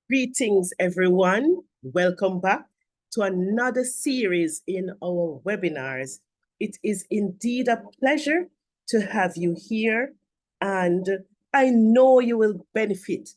Greetings, everyone. Welcome back to another series in our webinars. It is indeed a pleasure to have you here, and I know you will benefit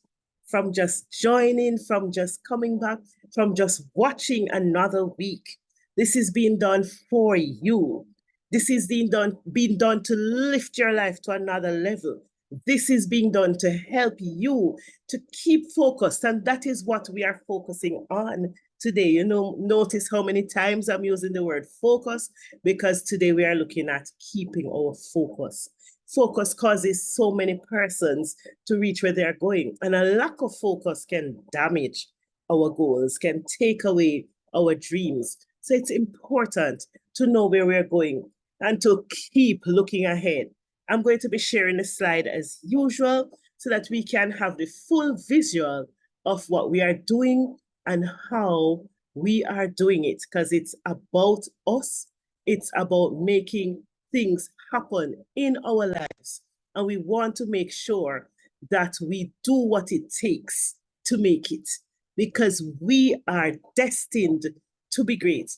from just joining, from just coming back, from just watching another week. This is being done for you. This is being done to lift your life to another level. This is being done to help you to keep focused, and that is what we are focusing on today. Notice how many times I'm using the word focus, because today we are looking at keeping our focus. Focus causes so many persons to reach where they are going, and a lack of focus can damage our goals, can take away our dreams. So it's important to know where we're going and to keep looking ahead. I'm going to be sharing a slide as usual so that we can have the full visual of what we are doing and how we are doing it, because it's about us. It's about making things happen in our lives. And we want to make sure that we do what it takes to make it, because we are destined to be great.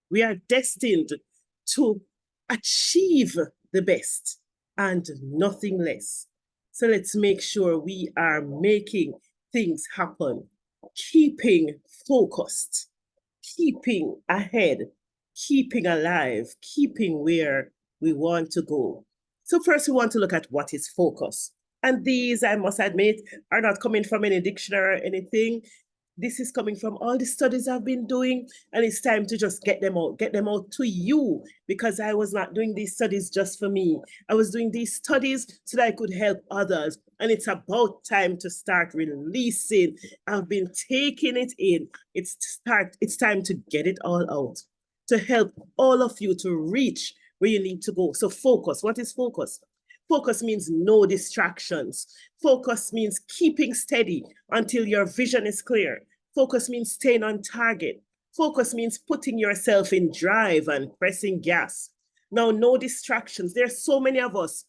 We are destined to achieve the best and nothing less. So let's make sure we are making things happen, keeping focused, keeping ahead, keeping alive, keeping where we want to go. So first we want to look at what is focus. And these, I must admit, are not coming from any dictionary or anything. This is coming from all the studies I've been doing, and it's time to just get them out to you, because I was not doing these studies just for me. I was doing these studies so that I could help others, and it's about time to start releasing. I've been taking it in. It's time to get it all out, to help all of you to reach where you need to go. So focus. What is focus? Focus means no distractions. Focus means keeping steady until your vision is clear. Focus means staying on target. Focus means putting yourself in drive and pressing gas. Now, no distractions. There are so many of us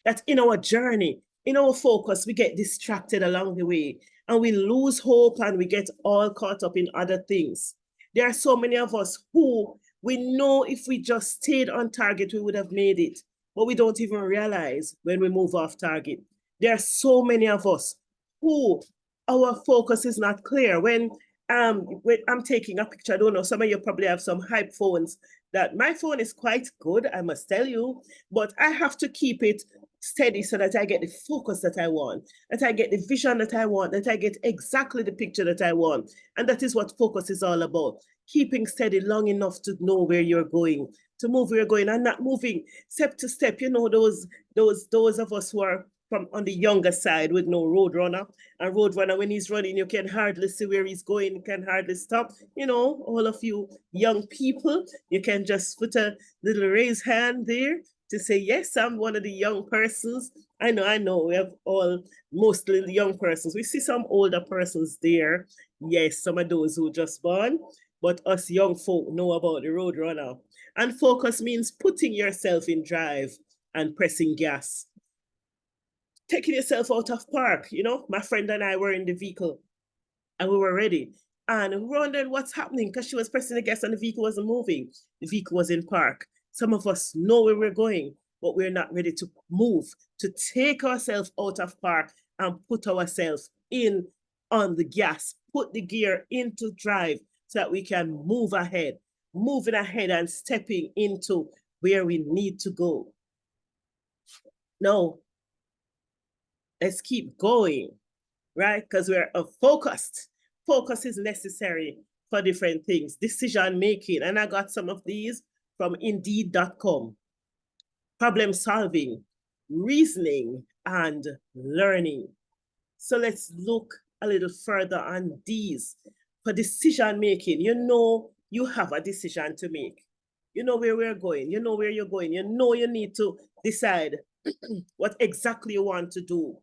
that in our journey, in our focus, we get distracted along the way, and we lose hope and we get all caught up in other things. There are so many of us who we know if we just stayed on target, we would have made it, but we don't even realize when we move off target. There are so many of us who our focus is not clear. When I'm taking a picture, I don't know, some of you probably have some hype phones. That my phone is quite good, I must tell you, but I have to keep it steady so that I get the focus that I want, that I get the vision that I want, that I get exactly the picture that I want. And that is what focus is all about. Keeping steady long enough to know where you're going, to move where you're going, and not moving step to step. You know, those of us who are from on the younger side with no road runner. And road runner, when he's running, you can hardly see where he's going, you can hardly stop. You know, all of you young people, you can just put a little raised hand there to say, yes, I'm one of the young persons. I know, we have all mostly the young persons. We see some older persons there. Yes, some of those who just born, but us young folk know about the road runner. And focus means putting yourself in drive and pressing gas. Taking yourself out of park. You know, my friend and I were in the vehicle and we were ready. And we were wondering what's happening, because she was pressing the gas and the vehicle wasn't moving. The vehicle was in park. Some of us know where we're going, but we're not ready to move, to take ourselves out of park and put ourselves in on the gas, put the gear into drive so that we can move ahead, moving ahead and stepping into where we need to go. Now, let's keep going, right? Because we're focused. Focus is necessary for different things. Decision making, and I got some of these from Indeed.com. Problem solving, reasoning, and learning. So let's look a little further on these. For decision making, you know you have a decision to make. You know where we're going. You know where you're going. You know you need to decide what exactly you want to do.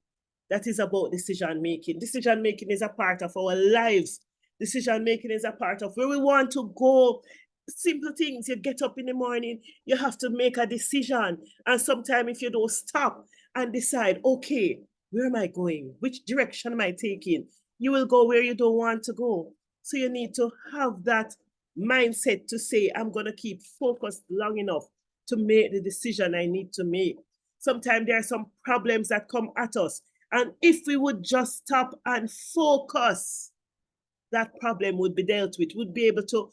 That is about decision making. Decision making is a part of our lives. Decision making is a part of where we want to go. Simple things. You get up in the morning, you have to make a decision. And sometimes if you don't stop and decide, okay, where am I going? Which direction am I taking? you will go where you don't want to go. So you need to have that mindset to say, I'm going to keep focused long enough to make the decision I need to make. Sometimes there are some problems that come at us. And if we would just stop and focus, that problem would be dealt with. We'd be able to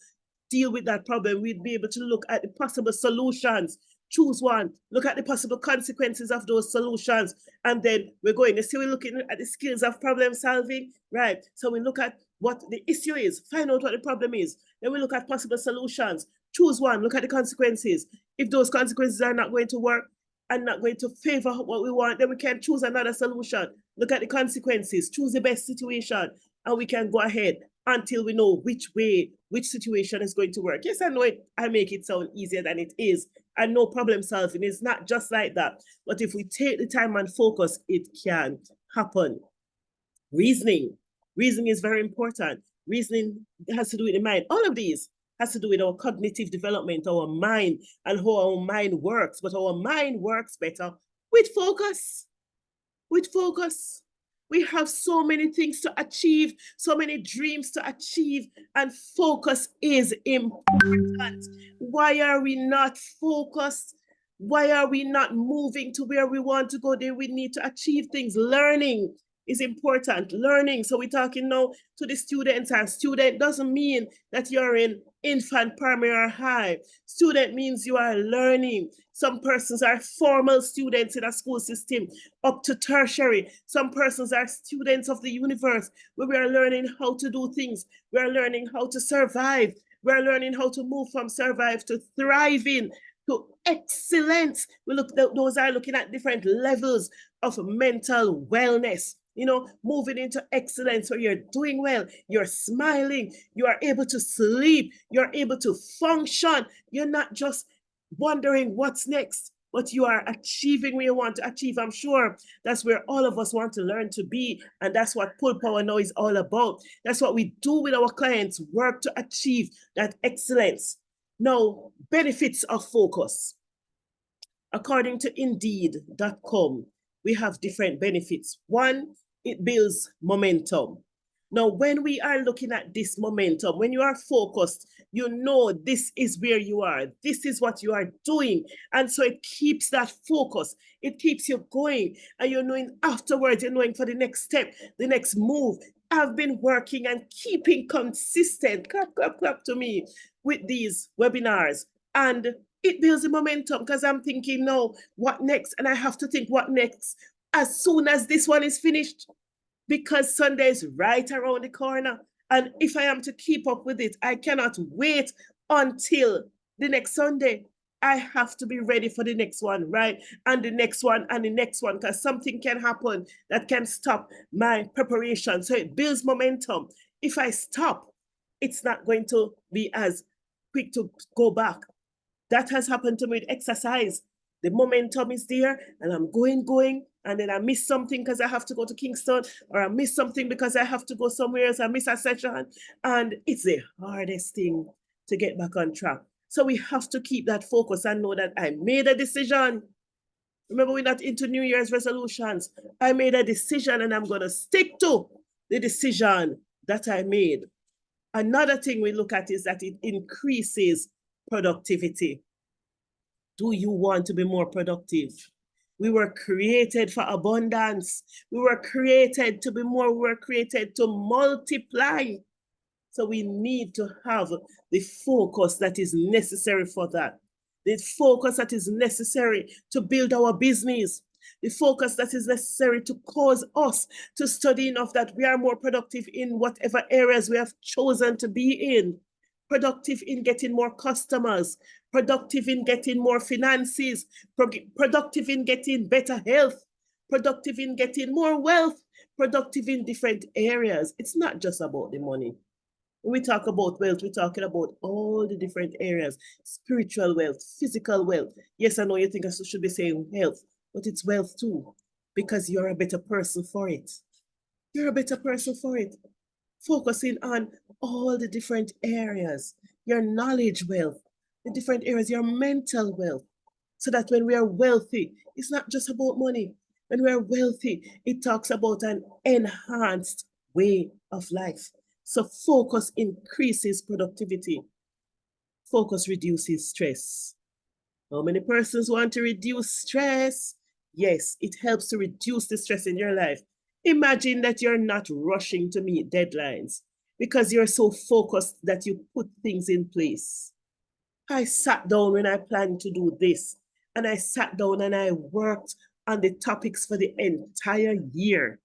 deal with that problem. We'd be able to look at the possible solutions. Choose one, look at the possible consequences of those solutions, and then we're going. You see, we're looking at the skills of problem solving, right? So we look at what the issue is, find out what the problem is. Then we look at possible solutions. Choose one, look at the consequences. If those consequences are not going to work and not going to favor what we want, then we can choose another solution. Look at the consequences, choose the best situation, and we can go ahead until we know which way, which situation is going to work. Yes, I know I make it sound easier than it is. I know problem solving is not just like that. But if we take the time and focus, it can happen. Reasoning. Reasoning is very important. Reasoning has to do with the mind. All of these has to do with our cognitive development, our mind, and how our mind works. But our mind works better with focus. With focus. We have so many things to achieve, so many dreams to achieve, and focus is important. Why are we not focused? Why are we not moving to where we want to go? There we need to achieve things. Learning is important. Learning. So we're talking now to the students, and student doesn't mean that you're in infant, primary, or high. Student means you are learning. Some persons are formal students in a school system up to tertiary. Some persons are students of the universe where we are learning how to do things. We are learning how to survive. We are learning how to move from survive to thriving to excellence. Those are looking at different levels of mental wellness. You know, moving into excellence where you're doing well, you're smiling, you are able to sleep, you're able to function. You're not just wondering what's next, but you are achieving where you want to achieve. I'm sure that's where all of us want to learn to be. And that's what Pull Power Now is all about. That's what we do with our clients, work to achieve that excellence. Now, benefits of focus. According to Indeed.com, we have different benefits. One, it builds momentum. Now, when we are looking at this momentum, when you are focused, you know this is where you are. This is what you are doing. And so it keeps that focus. It keeps you going. And you're knowing afterwards, you're knowing for the next step, the next move. I've been working and keeping consistent, clap to me, with these webinars. And it builds the momentum because I'm thinking, no, what next? And I have to think what next as soon as this one is finished, because Sunday is right around the corner. And if I am to keep up with it, I cannot wait until the next Sunday. I have to be ready for the next one, right? And the next one and the next one, because something can happen that can stop my preparation. So it builds momentum. If I stop, it's not going to be as quick to go back. That has happened to me with exercise. The momentum is there and I'm going, and then I miss something because I have to go to Kingston, or I miss something because I have to go somewhere else. I miss a session, and it's the hardest thing to get back on track. So we have to keep that focus and know that I made a decision. Remember, we're not into New Year's resolutions. I made a decision and I'm going to stick to the decision that I made. Another thing we look at is that it increases productivity. Do you want to be more productive? We were created for abundance. We were created to be more. We were created to multiply. So we need to have the focus that is necessary for that. The focus that is necessary to build our business. The focus that is necessary to cause us to study enough that we are more productive in whatever areas we have chosen to be in. Productive in getting more customers, productive in getting more finances, productive in getting better health, productive in getting more wealth, productive in different areas. It's not just about the money. When we talk about wealth, we're talking about all the different areas: spiritual wealth, physical wealth. Yes, I know you think I should be saying health, but it's wealth too, because you're a better person for it. You're a better person for it. Focusing on all the different areas, your knowledge wealth, the different areas, your mental wealth, so that when we are wealthy, it's not just about money. When we are wealthy, it talks about an enhanced way of life. So focus increases productivity. Focus reduces stress. How many persons want to reduce stress? Yes, it helps to reduce the stress in your life. Imagine that you're not rushing to meet deadlines because you're so focused that you put things in place. I sat down when I planned to do this, and I sat down and I worked on the topics for the entire year.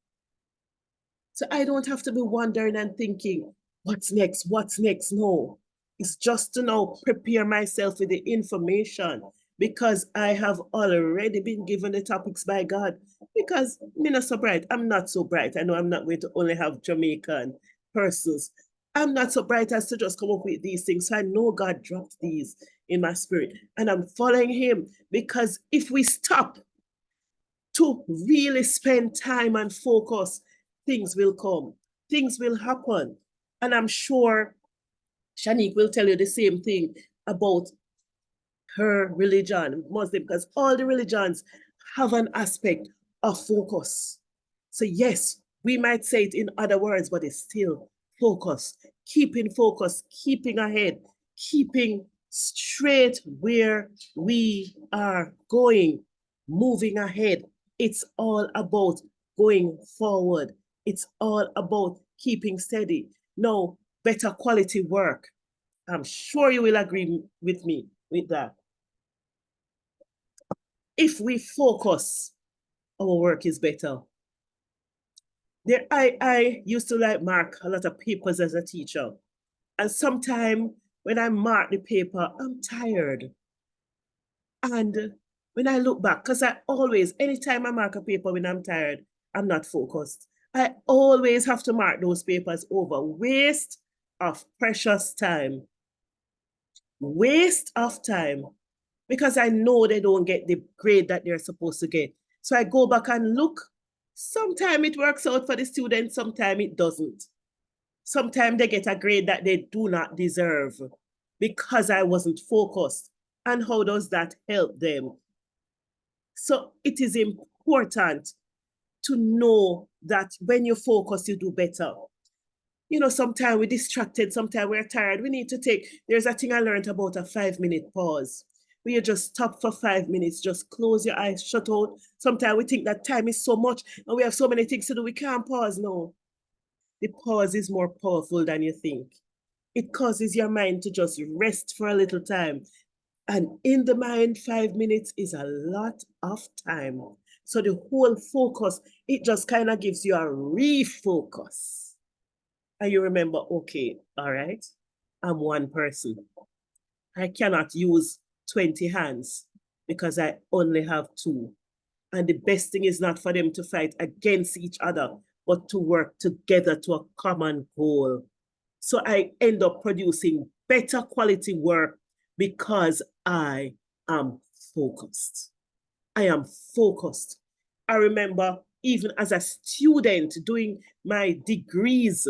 So I don't have to be wondering and thinking, what's next? What's next? No, it's just to now prepare myself with the information because I have already been given the topics by God. Because I'm not so bright. I'm not so bright. I know I'm not going to only have Jamaican persons. I'm not so bright as to just come up with these things. So I know God dropped these in my spirit and I'm following him because if we stop to really spend time and focus, things will come, things will happen. And I'm sure Shanique will tell you the same thing about her religion, Muslim, because all the religions have an aspect of focus. So, yes, we might say it in other words, but it's still focus, keeping ahead, keeping straight where we are going, moving ahead. It's all about going forward. It's all about keeping steady. No, better quality work. I'm sure you will agree with me with that. If we focus, our work is better. I used to like mark a lot of papers as a teacher. And sometimes when I mark the paper, I'm tired. And when I look back, because I always, anytime I mark a paper when I'm tired, I'm not focused. I always have to mark those papers over. Waste of precious time. Waste of time. Because I know they don't get the grade that they're supposed to get. So I go back and look. Sometimes it works out for the students, sometimes it doesn't. Sometimes they get a grade that they do not deserve because I wasn't focused. And how does that help them? So it is important to know that when you focus, you do better. You know, sometimes we're distracted, sometimes we're tired. We need to there's a thing I learned about a 5-minute pause. Where you just stop for 5 minutes, just close your eyes, shut out. Sometimes we think that time is so much and we have so many things to do, we can't pause. No, the pause is more powerful than you think. It causes your mind to just rest for a little time. And in the mind, 5 minutes is a lot of time. So the whole focus, it just kind of gives you a refocus. And you remember, okay, all right, I'm one person. I cannot use 20 hands because I only have two. And the best thing is not for them to fight against each other, but to work together to a common goal. So I end up producing better quality work because I am focused. I am focused. I remember even as a student doing my degrees,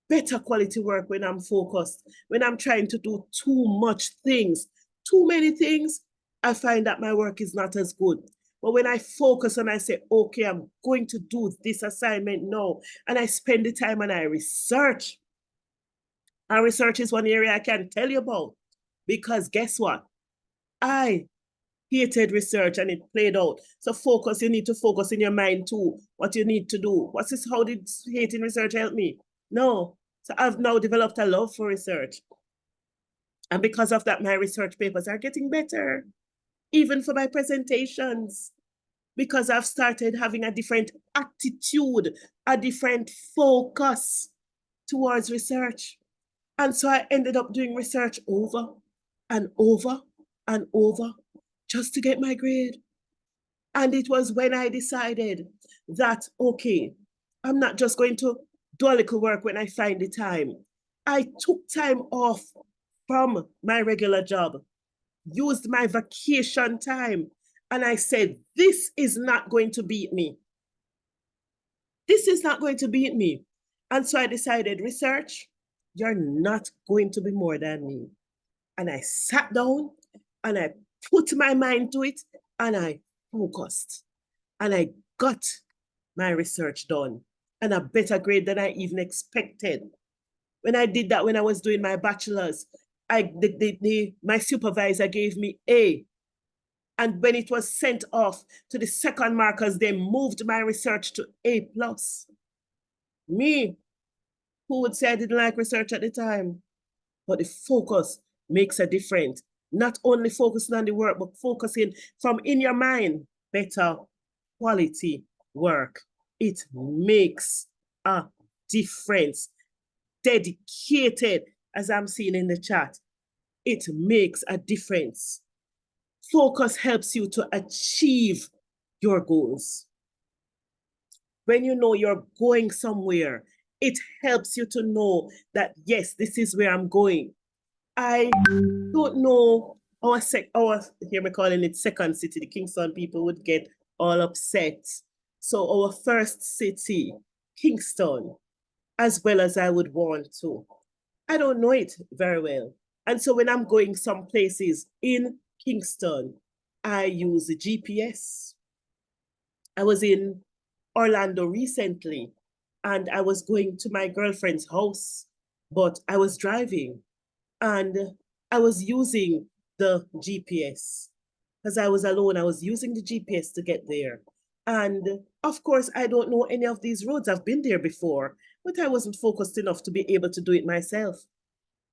better quality work when I'm focused. When I'm trying to do too much things, too many things, I find that my work is not as good. But when I focus and I say, okay, I'm going to do this assignment now, and I spend the time and I research. And research is one area I can tell you about. Because guess what? I hated research and it played out. So focus, you need to focus in your mind too, what you need to do. What's this? How did hating research help me? No. So I've now developed a love for research. And because of that, my research papers are getting better, even for my presentations, because I've started having a different attitude, a different focus towards research. And so I ended up doing research over and over and over just to get my grade. And it was when I decided that, okay, I'm not just going to do a little work when I find the time. I took time off from my regular job, used my vacation time, and I said, this is not going to beat me. This is not going to beat me. And so I decided, research, you're not going to be more than me. And I sat down and I put my mind to it and I focused and I got my research done. and a better grade than I even expected. When I did that, when I was doing my bachelor's, my supervisor gave me A. And when it was sent off to the second markers, they moved my research to A+. Me, who would say I didn't like research at the time? But the focus makes a difference. Not only focusing on the work, but focusing from in your mind, better quality work. It makes a difference. Dedicated, as I'm seeing in the chat, it makes a difference. Focus helps you to achieve your goals. When you know you're going somewhere, it helps you to know that, yes, this is where I'm going. I don't know our here we're calling it second city. The Kingston people would get all upset. So our first city, Kingston, as well as I would want to. I don't know it very well. And so when I'm going some places in Kingston, I use the GPS. I was in Orlando recently and I was going to my girlfriend's house, but I was driving and I was using the GPS because I was alone. I was using the GPS to get there. And of course, I don't know any of these roads. I've been there before, but I wasn't focused enough to be able to do it myself.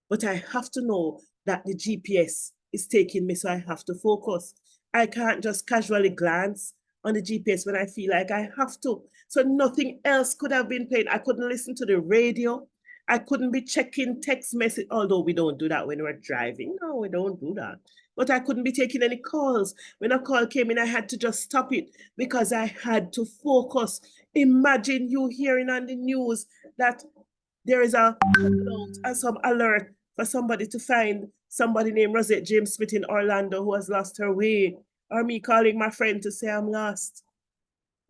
But I have to know that the GPS is taking me, so I have to focus. I can't just casually glance on the GPS when I feel like I have to. So nothing else could have been playing. I couldn't listen to the radio. I couldn't be checking text message, although we don't do that when we're driving. No, we don't do that. But I couldn't be taking any calls. When a call came in, I had to just stop it because I had to focus. Imagine you hearing on the news that there is a some alert for somebody to find somebody named Rosette James Smith in Orlando who has lost her way, or me calling my friend to say I'm lost.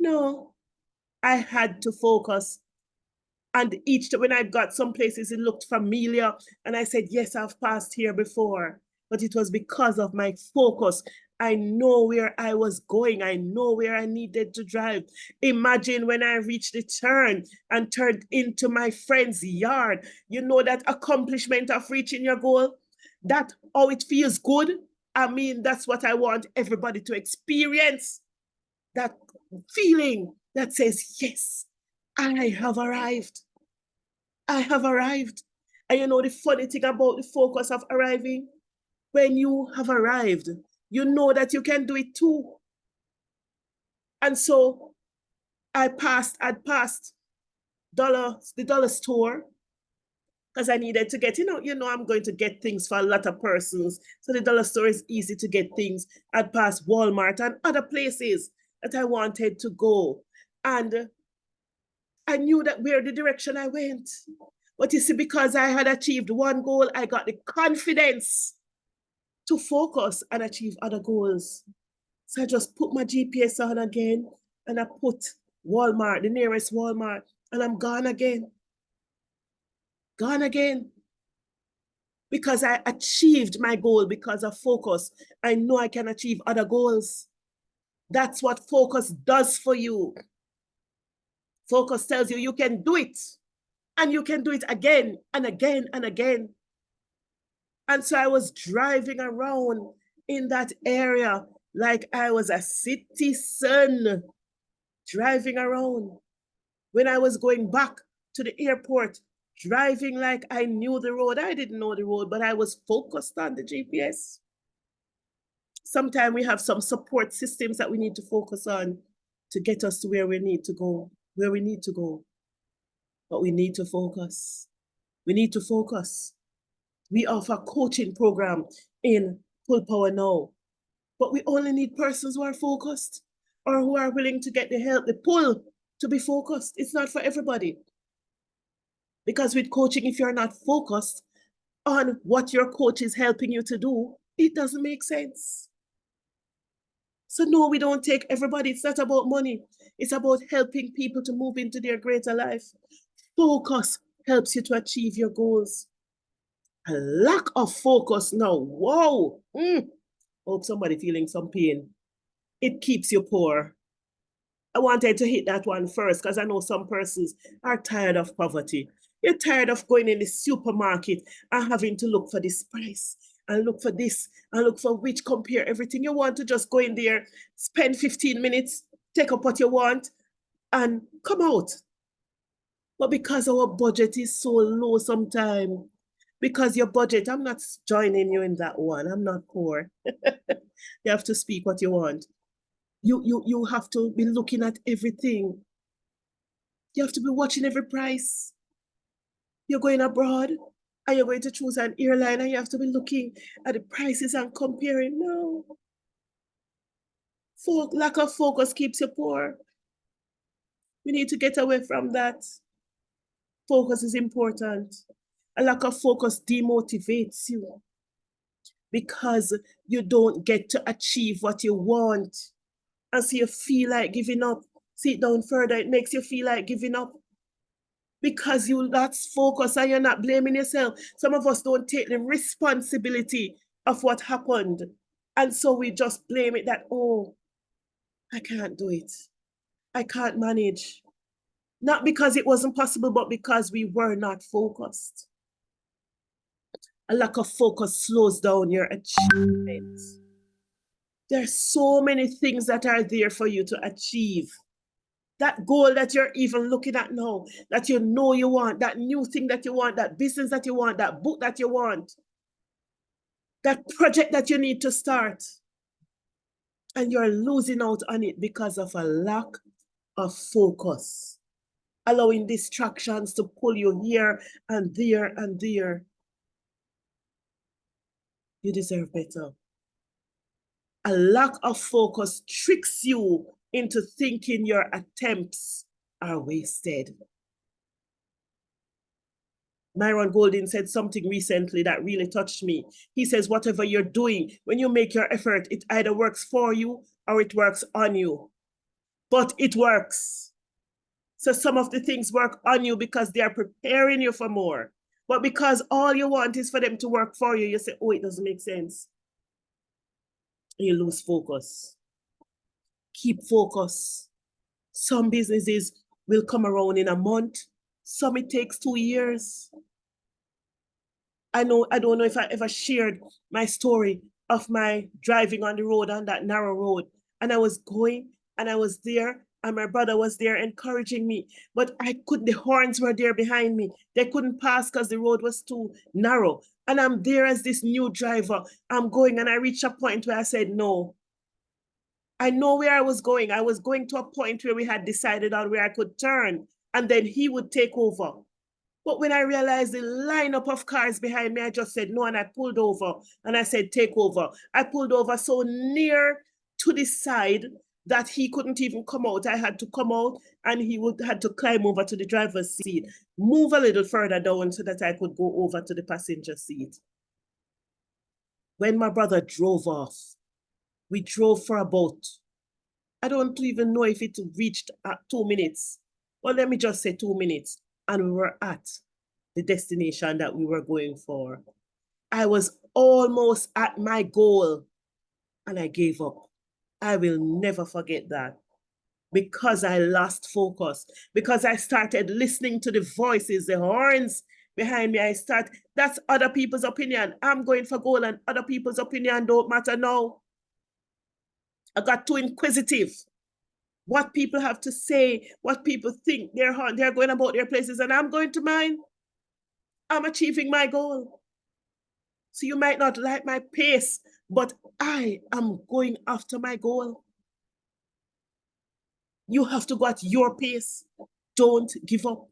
No, I had to focus. And when I got some places, it looked familiar. And I said, yes, I've passed here before. But it was because of my focus. I know where I was going. I know where I needed to drive. Imagine when I reached the turn and turned into my friend's yard. You know that accomplishment of reaching your goal? That how it feels good? I mean, that's what I want everybody to experience. That feeling that says, yes, I have arrived. I have arrived. And you know the funny thing about the focus of arriving? When you have arrived, you know that you can do it too. And so I'd passed the dollar store because I needed to get, I'm going to get things for a lot of persons. So the dollar store is easy to get things. I'd passed Walmart and other places that I wanted to go. And I knew that where the direction I went. But you see, because I had achieved one goal, I got the confidence to focus and achieve other goals. So I just put my GPS on again and I put Walmart, the nearest Walmart, and I'm gone again. Gone again. Because I achieved my goal because of focus. I know I can achieve other goals. That's what focus does for you. Focus tells you you can do it. And you can do it again and again and again. And so I was driving around in that area like I was a citizen, driving around. When I was going back to the airport, driving like I knew the road. I didn't know the road, but I was focused on the GPS. Sometimes we have some support systems that we need to focus on to get us to where we need to go, But we need to focus. We need to focus. We offer coaching program in Full Power Now, but we only need persons who are focused or who are willing to get the help, the pull to be focused. It's not for everybody. Because with coaching, if you're not focused on what your coach is helping you to do, it doesn't make sense. So no, we don't take everybody. It's not about money. It's about helping people to move into their greater life. Focus helps you to achieve your goals. A lack of focus now, whoa. Hope somebody feeling some pain. It keeps you poor. I wanted to hit that one first because I know some persons are tired of poverty. You're tired of going in the supermarket and having to look for this price and look for this and look for which, compare everything. You want to just go in there, spend 15 minutes, take up what you want, and come out. But because our budget is so low sometimes, because your budget, I'm not joining you in that one. I'm not poor. You have to speak what you want. You have to be looking at everything. You have to be watching every price. You're going abroad and you're going to choose an airline and you have to be looking at the prices and comparing. No. Lack of focus keeps you poor. We need to get away from that. Focus is important. A lack of focus demotivates you because you don't get to achieve what you want. And so you feel like giving up. See it down further, it makes you feel like giving up because you lost focus and you're not blaming yourself. Some of us don't take the responsibility of what happened. And so we just blame it that, oh, I can't do it. I can't manage. Not because it wasn't possible, but because we were not focused. A lack of focus slows down your achievements. There's so many things that are there for you to achieve. That goal that you're even looking at now, that you know you want, that new thing that you want, that business that you want, that book that you want, that project that you need to start. And you're losing out on it because of a lack of focus, allowing distractions to pull you here and there and there. You deserve better. A lack of focus tricks you into thinking your attempts are wasted. Myron Golden said something recently that really touched me. He says, whatever you're doing, when you make your effort, it either works for you or it works on you. But it works. So some of the things work on you because they are preparing you for more. But because all you want is for them to work for you, you say, oh, it doesn't make sense. You lose focus. Keep focus. Some businesses will come around in a month. Some it takes 2 years. I don't know if I ever shared my story of my driving on the road, on that narrow road. And I was going and I was there and my brother was there encouraging me. But the horns were there behind me. They couldn't pass because the road was too narrow. And I'm there as this new driver. I'm going and I reached a point where I said, no. I know where I was going. I was going to a point where we had decided on where I could turn and then he would take over. But when I realized the lineup of cars behind me, I just said no, and I pulled over and I said, take over. I pulled over so near to the side that he couldn't even come out. I had to come out and he had to climb over to the driver's seat, move a little further down so that I could go over to the passenger seat. When my brother drove off, we drove for about, I don't even know if it reached 2 minutes. Well, let me just say 2 minutes. And we were at the destination that we were going for. I was almost at my goal and I gave up. I will never forget that because I lost focus, because I started listening to the voices, the horns behind me. That's other people's opinion. I'm going for goal and other people's opinion don't matter now. I got too inquisitive. What people have to say, what people think, they're going about their places, and I'm going to mine. I'm achieving my goal. So you might not like my pace, but I am going after my goal. You have to go at your pace. Don't give up.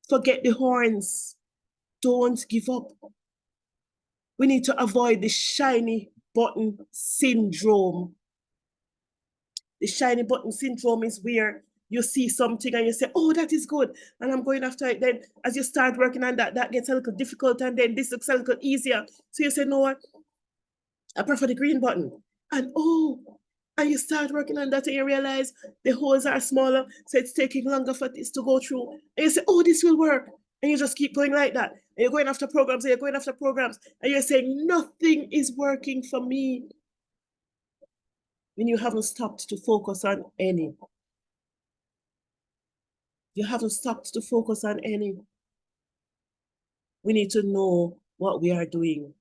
Forget the horns. Don't give up. We need to avoid the shiny button syndrome. The shiny button syndrome is where you see something and you say, oh, that is good. And I'm going after it. Then as you start working on that, that gets a little difficult. And then this looks a little easier. So you say, no, what? I prefer the green button. And and you start working on that and you realize the holes are smaller. So it's taking longer for this to go through. And you say, oh, this will work. And you just keep going like that. And you're going after programs and you're going after programs. And you're saying, nothing is working for me. When you haven't stopped to focus on any. You haven't stopped to focus on any. We need to know what we are doing.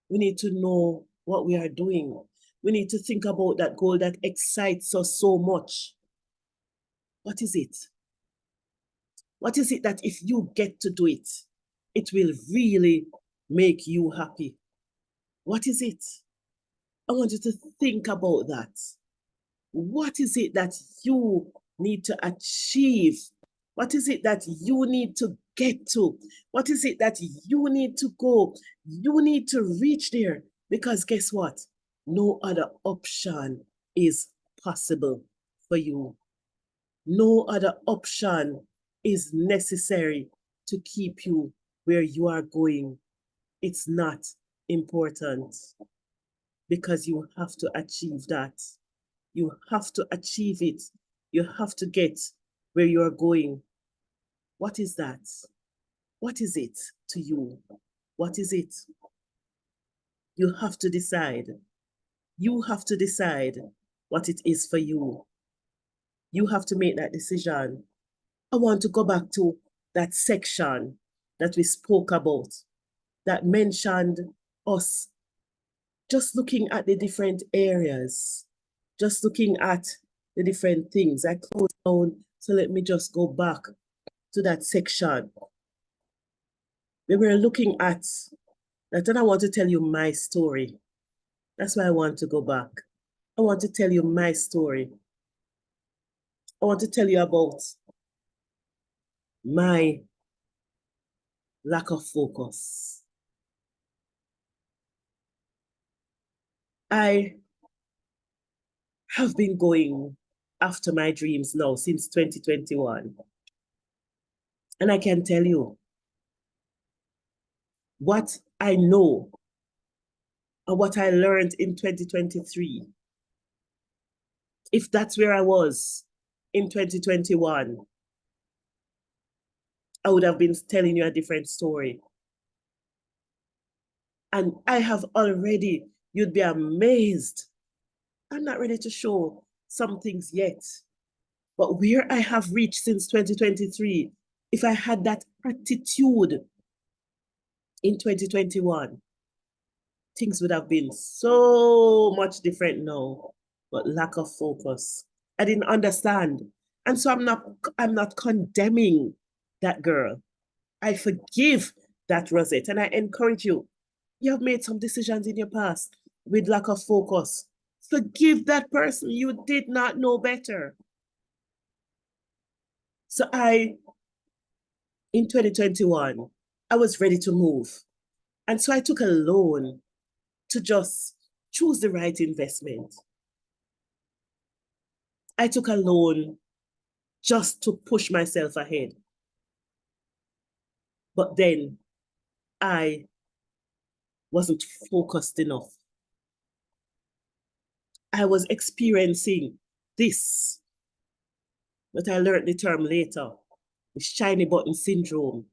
We need to know what we are doing. We need to think about that goal that excites us so much. What is it? What is it that if you get to do it, it will really make you happy? What is it? I want you to think about that. What is it that you need to achieve? What is it that you need to get to? What is it that you need to go? You need to reach there because guess what? No other option is possible for you. No other option is necessary to keep you where you are going. It's not important because you have to achieve that. You have to achieve it. You have to get where you are going. What is that? What is it to you? What is it? You have to decide. You have to decide what it is for you. You have to make that decision. I want to go back to that section that we spoke about that mentioned us just looking at the different areas, just looking at the different things. I closed down, so let me just go back to that section. We were looking at that, and I want to tell you my story. That's why I want to go back. I want to tell you my story. I want to tell you about my lack of focus. I have been going after my dreams now since 2021. And I can tell you what I know and what I learned in 2023. If that's where I was in 2021, I would have been telling you a different story. And I have already, you'd be amazed. I'm not ready to show some things yet. But where I have reached since 2023, if I had that attitude in 2021, things would have been so much different now. But lack of focus. I didn't understand. And so I'm not condemning that girl. I forgive that Rosette. And I encourage you. You have made some decisions in your past with lack of focus. Forgive that person. You did not know better. So in 2021, I was ready to move. And so I took a loan to just choose the right investment. I took a loan just to push myself ahead. But then I wasn't focused enough. I was experiencing this, but I learned the term later, the shiny button syndrome.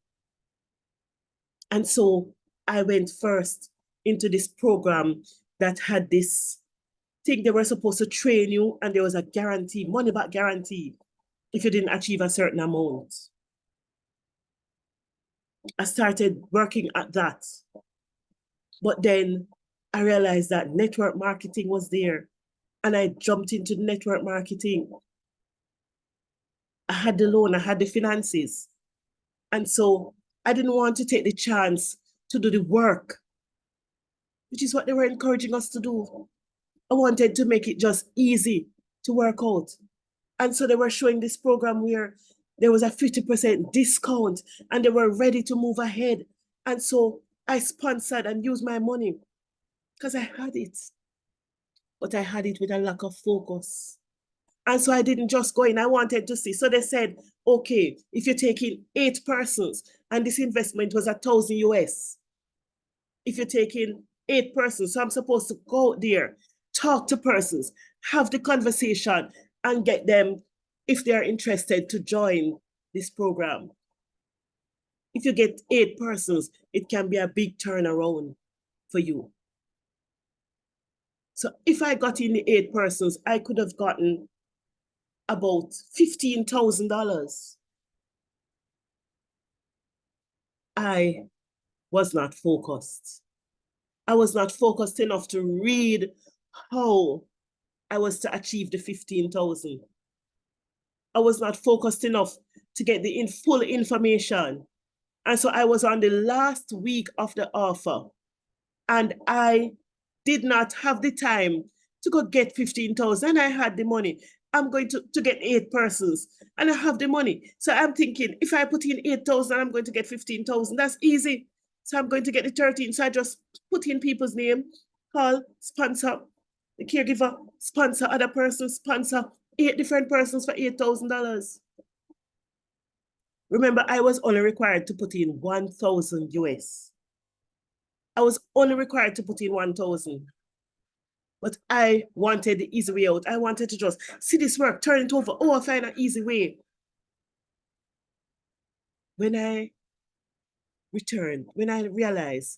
And so I went first into this program that had this thing they were supposed to train you, and there was a guarantee, money back guarantee, if you didn't achieve a certain amount. I started working at that. But then I realized that network marketing was there, and I jumped into network marketing. I had the loan, I had the finances. And so I didn't want to take the chance to do the work, which is what they were encouraging us to do. I wanted to make it just easy to work out. And so they were showing this program where there was a 50% discount and they were ready to move ahead. And so I sponsored and used my money because I had it. But I had it with a lack of focus. And so I didn't just go in, I wanted to see. So they said, okay, if you're taking 8 persons and this investment was 1,000 US, if you're taking 8 persons, so I'm supposed to go there, talk to persons, have the conversation and get them, if they're interested, to join this program. If you get 8 persons, it can be a big turnaround for you. So if I got in the 8 persons, I could have gotten about $15,000. I was not focused. I was not focused enough to read how I was to achieve the 15,000. I was not focused enough to get the full information. And so I was on the last week of the offer, and I did not have the time to go get 15,000. I had the money. I'm going to get 8 persons and I have the money. So I'm thinking, if I put in 8,000, I'm going to get 15,000. That's easy. So I'm going to get the 13. So I just put in people's name, call, sponsor, the caregiver, sponsor other person, sponsor 8 different persons for $8,000. Remember, I was only required to put in 1,000 US. I was only required to put in 1,000. But I wanted the easy way out. I wanted to just see this work, turn it over. Oh, I find an easy way. When I returned, when I realized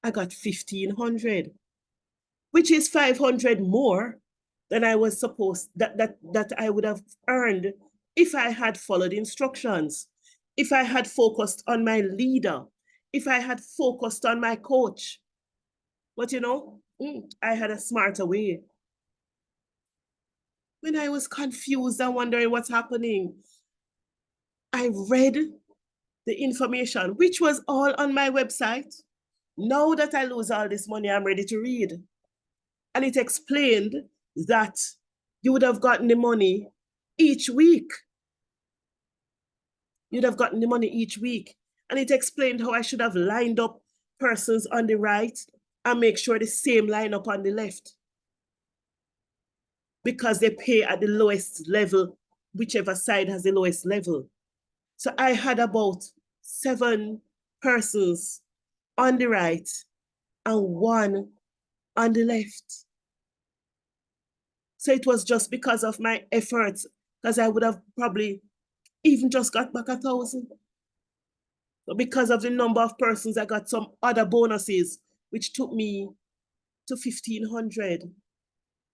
I got 1,500, which is 500 more than I was supposed, that I would have earned if I had followed instructions, if I had focused on my leader, if I had focused on my coach. But I had a smarter way. When I was confused and wondering what's happening, I read the information, which was all on my website. Now that I lose all this money, I'm ready to read. And it explained that you would have gotten the money each week. You'd have gotten the money each week. And it explained how I should have lined up persons on the right and make sure the same line up on the left, because they pay at the lowest level, whichever side has the lowest level. So I had about 7 persons on the right and 1 on the left. So it was just because of my efforts, because I would have probably even just got back 1,000. But because of the number of persons, I got some other bonuses, which took me to 1,500.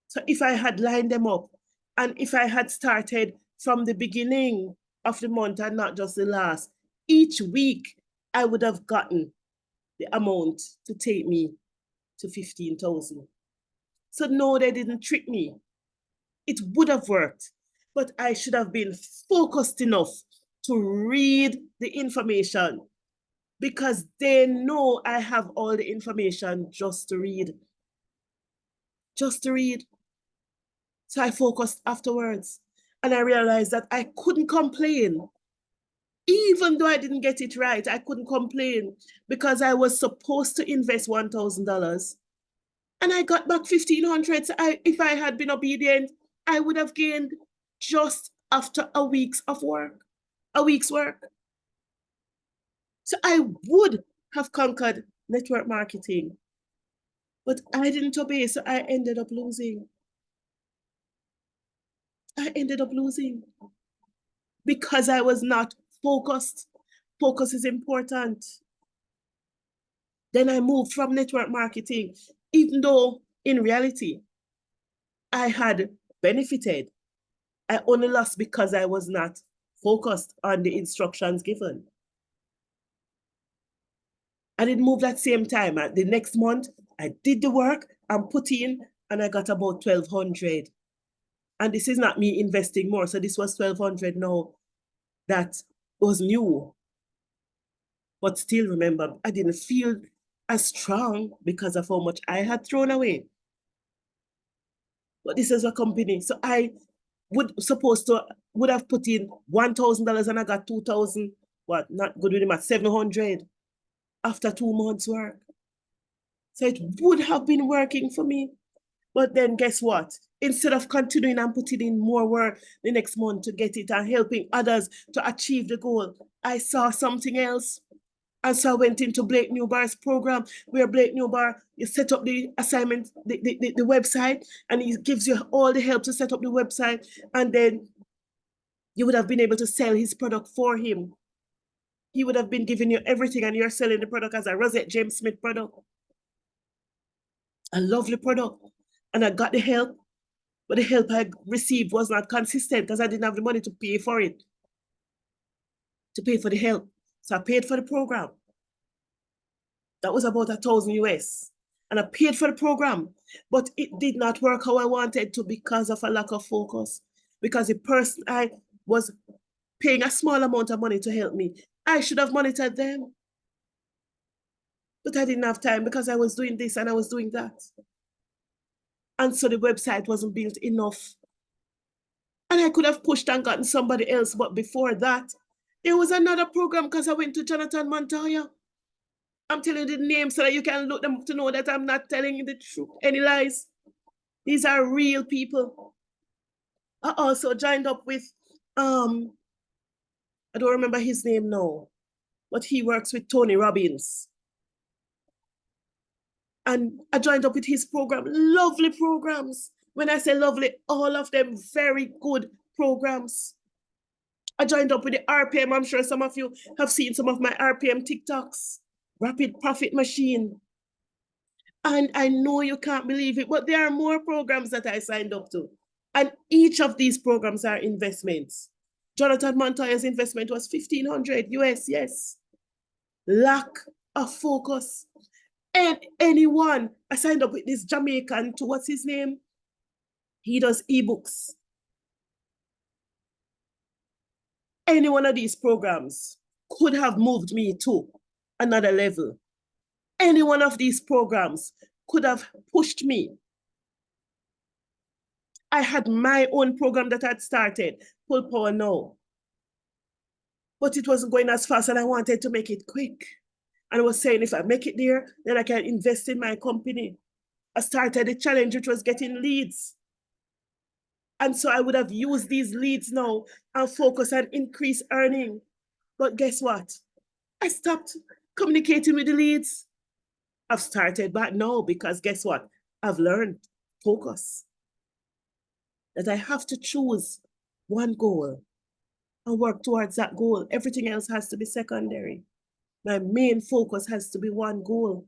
So if I had lined them up, and if I had started from the beginning of the month and not just the last, each week I would have gotten the amount to take me to 15,000. So no, they didn't trick me. It would have worked, but I should have been focused enough to read the information, because they know I have all the information just to read. Just to read. So I focused afterwards, and I realized that I couldn't complain. Even though I didn't get it right, I couldn't complain, because I was supposed to invest $1,000 and I got back 1,500. So if I had been obedient, I would have gained just after a week's work. So I would have conquered network marketing, but I didn't obey, so I ended up losing. Because I was not focused. Focus is important. Then I moved from network marketing, even though in reality, I had benefited. I only lost because I was not focused on the instructions given. I didn't move that same time. The next month, I did the work and put in, and I got about 1,200. And this is not me investing more. So this was 1,200 now that was new. But still, remember, I didn't feel as strong because of how much I had thrown away. But this is a company. So I would have put in $1,000 and I got 2,000. What? Not good with the math. 700 after 2 months work. So it would have been working for me. But then guess what? Instead of continuing and putting in more work the next month to get it and helping others to achieve the goal, I saw something else. And so I went into Blake Newbar's program, where Blake Newbar, you set up the assignment, the website, and he gives you all the help to set up the website. And then you would have been able to sell his product for him. He would have been giving you everything, and you're selling the product as a Rosette James Smith product. A lovely product. And I got the help, but the help I received was not consistent because I didn't have the money to pay for it, to pay for the help. So I paid for the program. That was about $1,000 US. And I paid for the program, but it did not work how I wanted to because of a lack of focus. Because the person I was paying a small amount of money to help me, I should have monitored them. But I didn't have time because I was doing this and I was doing that. And so the website wasn't built enough. And I could have pushed and gotten somebody else. But before that, there was another program because I went to Jonathan Montoya. I'm telling you the name so that you can look them to know that I'm not telling you the truth, any lies. These are real people. I also joined up with, I don't remember his name now, but he works with Tony Robbins. And I joined up with his program, lovely programs. When I say lovely, all of them very good programs. I joined up with the RPM. I'm sure some of you have seen some of my RPM TikToks, Rapid Profit Machine. And I know you can't believe it, but there are more programs that I signed up to. And each of these programs are investments. Jonathan Montoya's investment was $1,500 US, yes. Lack of focus. And anyone, I signed up with this Jamaican to what's his name? He does ebooks. Any one of these programs could have moved me to another level. Any one of these programs could have pushed me. I had my own program that I'd started, Full Power Now. But it wasn't going as fast and I wanted to make it quick. And I was saying, if I make it there, then I can invest in my company. I started a challenge, which was getting leads. And so I would have used these leads now and focus on increased earning. But guess what? I stopped communicating with the leads. I've started back now because guess what? I've learned focus. That I have to choose one goal and work towards that goal. Everything else has to be secondary. My main focus has to be one goal.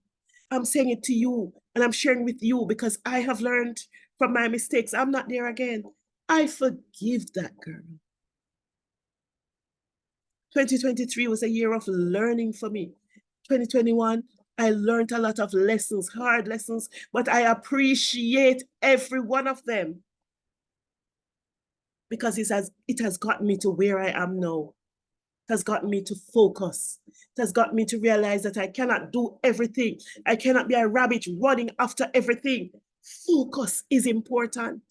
I'm saying it to you and I'm sharing with you because I have learned from my mistakes. I'm not there again. I forgive that girl. 2023 was a year of learning for me. 2021, I learned a lot of lessons, hard lessons, but I appreciate every one of them because it has gotten me to where I am now. It has gotten me to focus. It has gotten me to realize that I cannot do everything. I cannot be a rabbit running after everything. Focus is important.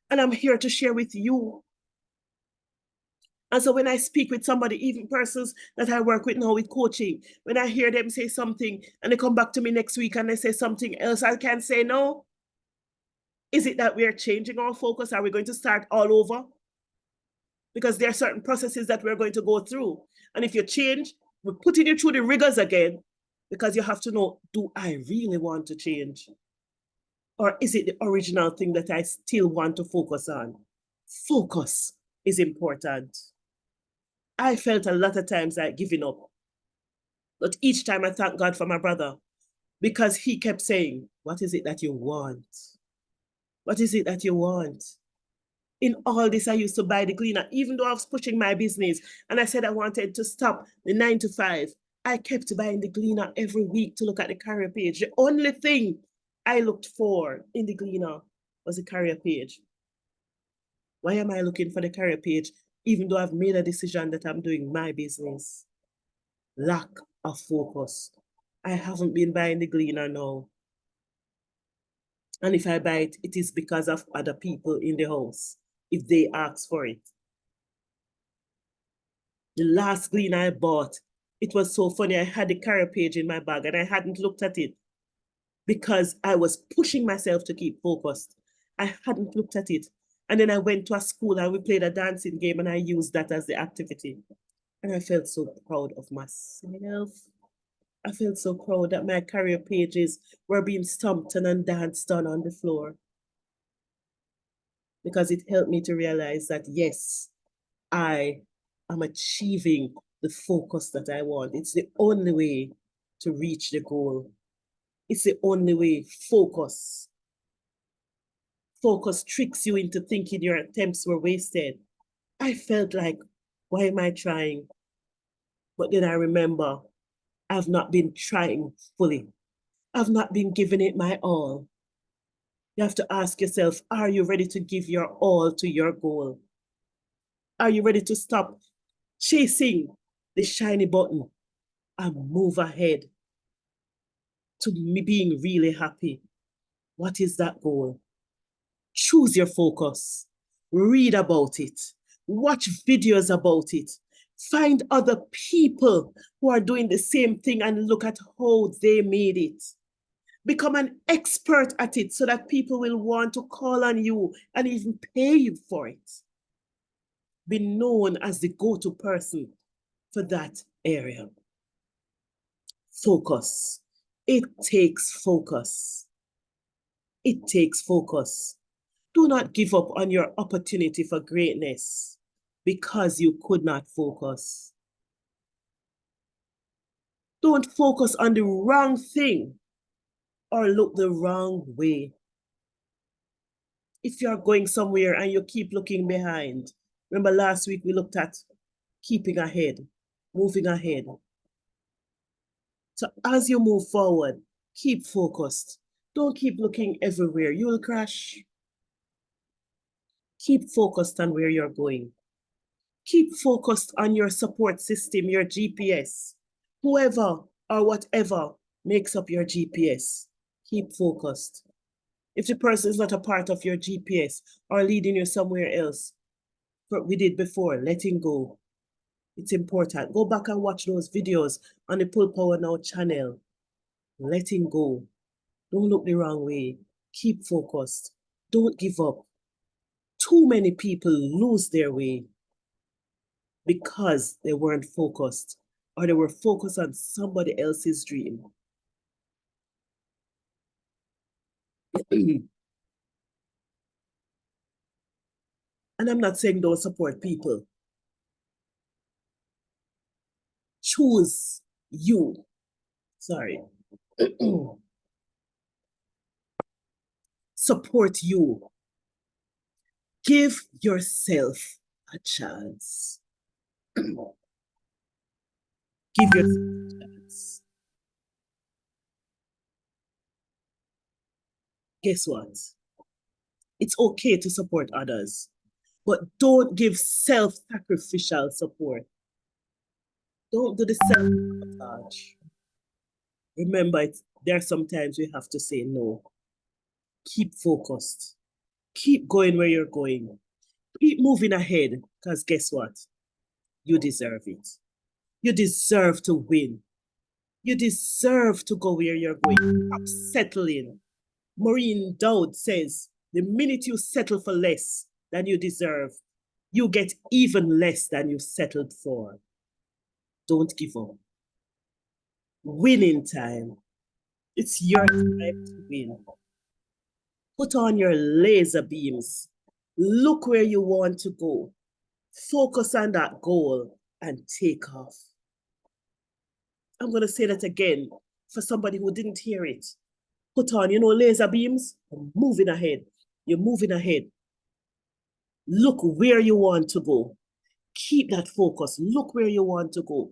And I'm here to share with you. And so when I speak with somebody, even persons that I work with now with coaching, when I hear them say something and they come back to me next week and they say something else, I can say no. Is it that we are changing our focus? Are we going to start all over? Because there are certain processes that we're going to go through. And if you change, we're putting you through the rigors again because you have to know, do I really want to change? Or is it the original thing that I still want to focus on? Focus is important. I felt a lot of times like giving up. But each time I thank God for my brother because he kept saying, what is it that you want? What is it that you want? In all this, I used to buy the Gleaner, even though I was pushing my business and I said I wanted to stop the 9 to 5. I kept buying the Gleaner every week to look at the career page. The only thing I looked for in the Gleaner was the career page. Why am I looking for the career page, even though I've made a decision that I'm doing my business? Lack of focus. I haven't been buying the Gleaner now. And if I buy it, it is because of other people in the house, if they ask for it. The last Gleaner I bought, it was so funny. I had the career page in my bag and I hadn't looked at it because I was pushing myself to keep focused. I hadn't looked at it. And then I went to a school and we played a dancing game and I used that as the activity. And I felt so proud of myself. I felt so proud that my career pages were being stomped and danced on the floor. Because it helped me to realize that, yes, I am achieving the focus that I want. It's the only way to reach the goal. It's the only way. Focus. Focus tricks you into thinking your attempts were wasted. I felt like, why am I trying? But then I remember I've not been trying fully. I've not been giving it my all. You have to ask yourself, are you ready to give your all to your goal? Are you ready to stop chasing the shiny button and move ahead to me being really happy? What is that goal? Choose your focus. Read about it. Watch videos about it. Find other people who are doing the same thing and look at how they made it. Become an expert at it so that people will want to call on you and even pay you for it. Be known as the go-to person for that area. Focus. It takes focus. It takes focus. Do not give up on your opportunity for greatness because you could not focus. Don't focus on the wrong thing or look the wrong way. If you're going somewhere and you keep looking behind, remember last week we looked at keeping ahead, moving ahead. So as you move forward, keep focused. Don't keep looking everywhere. You will crash. Keep focused on where you're going. Keep focused on your support system, your GPS. Whoever or whatever makes up your GPS, keep focused. If the person is not a part of your GPS or leading you somewhere else, what we did before, letting go. It's important. Go back and watch those videos on the Pull Power Now channel. Letting go. Don't look the wrong way. Keep focused. Don't give up. Too many people lose their way because they weren't focused or they were focused on somebody else's dream. And I'm not saying don't support people. Choose you. Sorry. Support you. Give yourself a chance. Give yourself a chance. Guess what? It's okay to support others, but don't give self-sacrificial support. Don't do the self-sabotage. Remember, there are sometimes we have to say no. Keep focused. Keep going where you're going. Keep moving ahead, because guess what? You deserve it. You deserve to win. You deserve to go where you're going. Stop settling. Maureen Dowd says, the minute you settle for less than you deserve, you get even less than you settled for. Don't give up. Winning time. It's your time to win. Put on your laser beams. Look where you want to go. Focus on that goal and take off. I'm going to say that again for somebody who didn't hear it. Put on, laser beams. You're moving ahead. You're moving ahead. Look where you want to go. Keep that focus. Look where you want to go.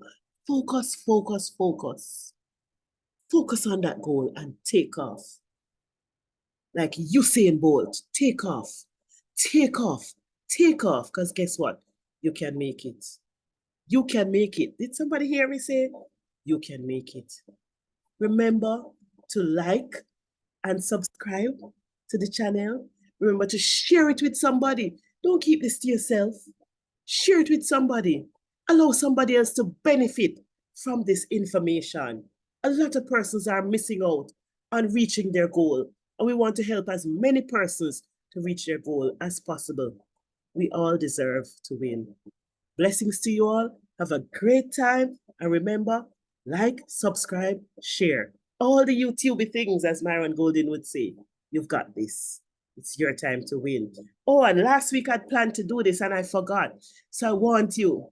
Focus, focus, focus. Focus on that goal and take off. Like Usain Bolt, take off, take off, take off. Because guess what? You can make it. You can make it. Did somebody hear me say, you can make it? Remember to like and subscribe to the channel. Remember to share it with somebody. Don't keep this to yourself. Share it with somebody. Allow somebody else to benefit from this information. A lot of persons are missing out on reaching their goal, and we want to help as many persons to reach their goal as possible. We all deserve to win. Blessings to you all. Have a great time. And remember, like, subscribe, share. All the YouTube things, as Myron Golden would say. You've got this. It's your time to win. Oh, and last week I'd planned to do this and I forgot. So I want you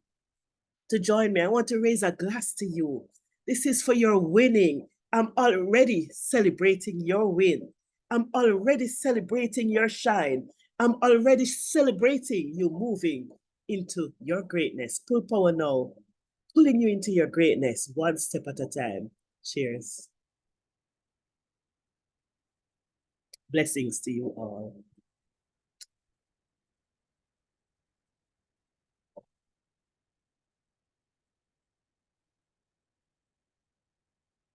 to join me. I want to raise a glass to you. This is for your winning. I'm already celebrating your win. I'm already celebrating your shine. I'm already celebrating you moving into your greatness. Pull Power Now pulling you into your greatness one step at a time. Cheers. Blessings to you all.